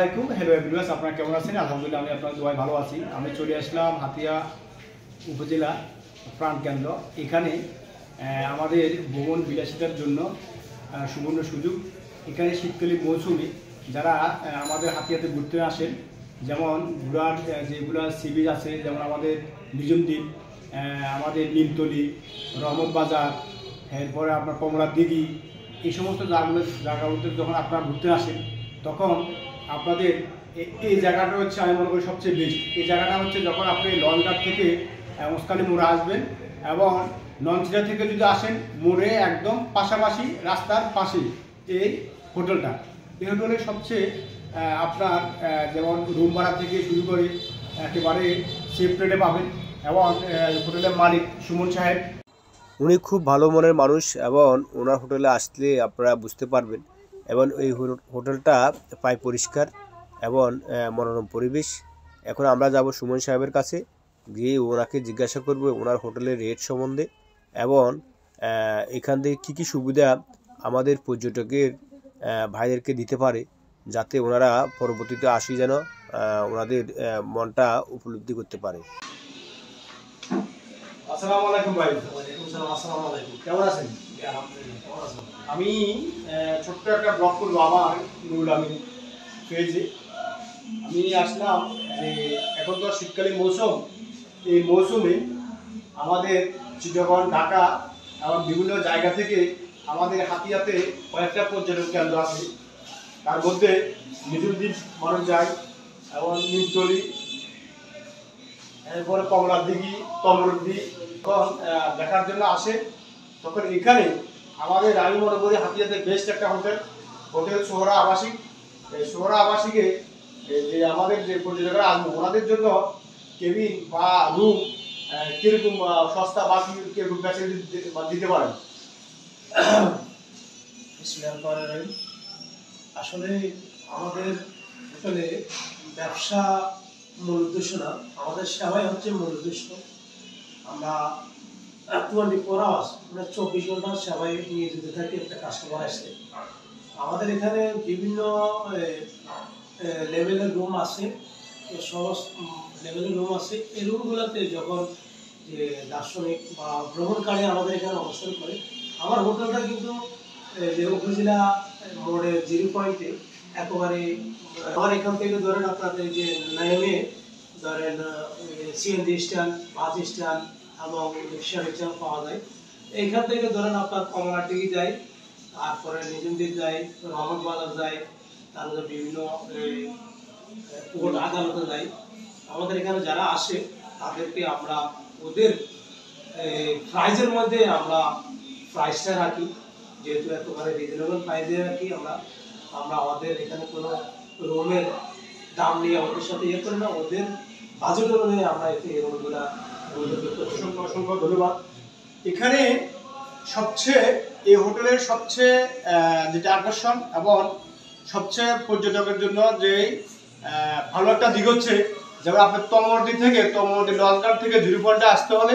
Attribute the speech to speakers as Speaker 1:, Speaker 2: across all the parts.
Speaker 1: আলাইকুম। Hello everyone, আপনারা কেমন আছেন? আলহামদুলিল্লাহ আমি আপনাদের দোয়ায় ভালো আছি। আমি চলে আসলাম হাতিয়া উপজেলা প্রাণ কেন্দ্র। এখানে আমাদের ভ্রমণ বিলাসিতার জন্য সুবর্ণ সুযোগ। এখানে শীতকালীন মৌসুমে যারা আমাদের হাতিয়াতে ঘুরতে আসেন, যেমন ঘোরার যেগুলো সি বিচ আছে, যেমন আমাদের নিজম দ্বীপ, আমাদের নিমতলি, রহমত বাজার, এরপরে আপনার কমলার দিঘি, এই সমস্ত জায়গাগুলোতে যখন আপনারা ঘুরতে আসেন তখন আপনাদের এই জায়গাটা হচ্ছে আমি মনে করি সবচেয়ে বেস্ট। এই জায়গাটা হচ্ছে যখন আপনি লঞ্চঘাট থেকে মুস্কানি মোড়ে আসবেন এবং ননচিরা থেকে যদি আসেন, মোড়ে একদম পাশাপাশি রাস্তার পাশে এই হোটেলটা। এই হোটেলের সবচেয়ে আপনার যেমন রুম ভাড়া থেকে শুরু করে একেবারে সেফ রেটে পাবেন এবং হোটেলের মালিক সুমন সাহেব,
Speaker 2: উনি খুব ভালো মনের মানুষ এবং ওনার হোটেলে আসলে আপনারা বুঝতে পারবেন। এবং এই হোটেলটা প্রায় পরিষ্কার এবং মনোরম পরিবেশ। এখন আমরা যাব সুমন সাহেবের কাছে, গিয়ে ওনাকে জিজ্ঞাসা করব ওনার হোটেলের রেট সম্বন্ধে এবং এখান থেকে কী কী সুবিধা আমাদের পর্যটকের ভাইদেরকে দিতে পারে, যাতে ওনারা পরবর্তীতে আসি যেন ওনাদের মনটা উপলব্ধি করতে পারে।
Speaker 1: আসসালামু আলাইকুম ভাই।
Speaker 3: ওয়ালাইকুম সালাম। আসসালামু আলাইকুম।
Speaker 1: কেমন আছেন?
Speaker 3: আলহামদুলিল্লাহ। কেমন আছেন?
Speaker 1: আমি ছোট্ট একটা ব্লগ করবো আমার নুরুল আমিন পেজে। আমি আসলাম যে এখন তো শীতকালীন মৌসুম, এই মৌসুমে আমাদের চিটাগং, ঢাকা এবং বিভিন্ন জায়গা থেকে আমাদের হাতিয়াতে কয়েকটা পর্যটন কেন্দ্র আছে। তার মধ্যে নিজম দ্বীপ মানুষ যায় এবং নিমতলি, এরপরে কমলার দিঘি, তমরুদ্দি যখন দেখার জন্য আসে, তখন এখানে আমাদের আমি মনে করি হাতিয়াতে বেস্ট একটা হোটেল সোহরা আবাসিক। এই সোহরা আবাসিকে যে আমাদের যে পর্যটকরা আসবে ওনাদের জন্য কেবিন বা রুম কিরকম সস্তা বা কিরকম ফ্যাসিলিটি দিতে পারেন?
Speaker 3: আসলে আমাদের হোটেলে ব্যবসা মূল উদ্দেশ্য না, আমাদের সেবাই হচ্ছে মূল উদ্দেশ্য। আমরা 24 আওয়ার্স মানে 24 ঘন্টা সেবায় নিয়োজিত থাকি একটা কাস্টমার আসলে। আমাদের এখানে বিভিন্ন লেভেলের রুম আছে, সমস্ত লেভেলের রুম আছে। এই রুমগুলোতে যখন যে দার্শনিক বা ভ্রমণকারী আমাদের এখানে অবস্থান করে, আমার হোটেলটা কিন্তু যে উপজেলা মোড়ের 0 পয়েন্টে একেবারে আমার এখান থেকে ধরেন আপনাদের যে নেমে ধরেন সিএনজি স্ট্যান্ড, বাস স্ট্যান্ড এবং রিক্সা পাওয়া যায়। এইখান থেকে ধরেন আপনার কমলাটিকি যায়, তারপরে নিজম দ্বীপ যায়, রহমত বাজার যায়, তারপরে বিভিন্ন কোর্ট আদালতে যায়। আমাদের এখানে যারা আসে তাদেরকে আমরা ওদের প্রাইজের মধ্যে আমরা প্রাইসটা রাখি, যেহেতু একেবারে রিজনেবল প্রাইসে রাখি। আমরা আমাদের এখানে কোনো রুমের দাম নিয়ে ওদের সাথে ইয়ে করি না, ওদের বাজেট অনুযায়ী আমরা এতে এই রুমগুলো
Speaker 1: অসংখ্য ধন্যবাদ। এখানে সবচেয়ে এই হোটেলের সবচেয়ে যেটা আকর্ষণ এবং সবচেয়ে পর্যটকের জন্য যে ভালো একটা দিক হচ্ছে, যেমন আপনার তমরদি লঞ্চঘাট থেকে 0 পয়েন্টে আসতে হলে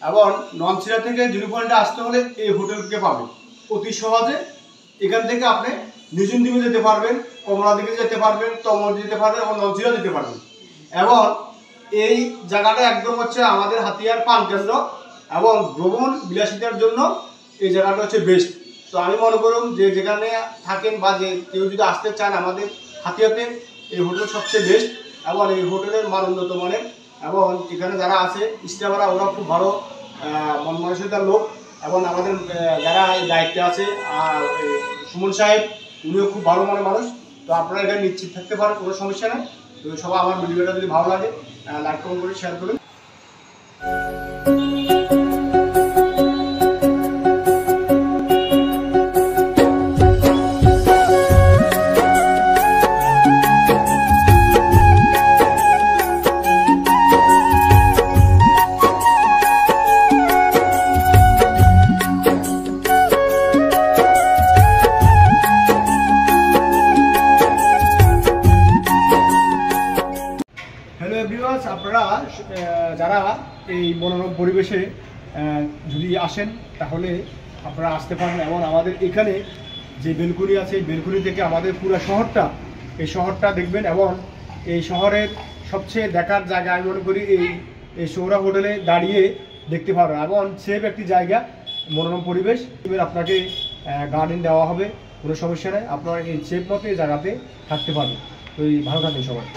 Speaker 1: এবং ননচিরা থেকে 0 পয়েন্টে আসতে হলে এই হোটেলকে পাবেন অতি সহজে। এখান থেকে আপনি নিজম দ্বীপে যেতে পারবেন, কমলা দিকে যেতে পারবেন, তমরদি যেতে পারবেন এবং ননচিরা যেতে পারবেন। এবং এই জায়গাটা একদম হচ্ছে আমাদের হাতিয়ার প্রাণ কেন্দ্র এবং ভ্রমণ বিলাসিতার জন্য এই জায়গাটা হচ্ছে বেস্ট। তো আমি মনে করুন যে যেখানে থাকেন বা যে কেউ যদি আসতে চান আমাদের হাতিয়াতে, এই হোটেল সবচেয়ে বেস্ট এবং এই হোটেলের মান উন্নত মানের এবং এখানে যারা আছে স্টাফরা ওরা খুব ভালো মন মানসিকতার লোক এবং আমাদের যারা এই দায়িত্বে আছে সুমন সাহেব উনিও খুব ভালো মনের মানুষ। তো আপনারা এখানে নিশ্চিত থাকতে পারেন, কোনো সমস্যা নেই। তো সবাই আমার ভিডিওটা যদি ভালো লাগে লাইক কমেন্ট করে শেয়ার করুন। হ্যালো এভরিওয়ান, আপনারা যারা এই মনোরম পরিবেশে যদি আসেন তাহলে আপনারা আসতে পারেন এবং আমাদের এখানে যে বেলকুনি আছে এই বেলকুনি থেকে আমাদের পুরো শহরটা এই শহরটা দেখবেন এবং এই শহরের সবচেয়ে দেখার জায়গা আমি মনে করি এই সৌরা হোটেলে দাঁড়িয়ে দেখতে পারবেন এবং সেফ একটি জায়গা, মনোরম পরিবেশ। আপনাকে গার্ডেন দেওয়া হবে, কোনো সমস্যা নেই, আপনারা এই সেফ মতো এই জায়গাতে থাকতে পারবেন। তো ভালো থাকবেন সবাই।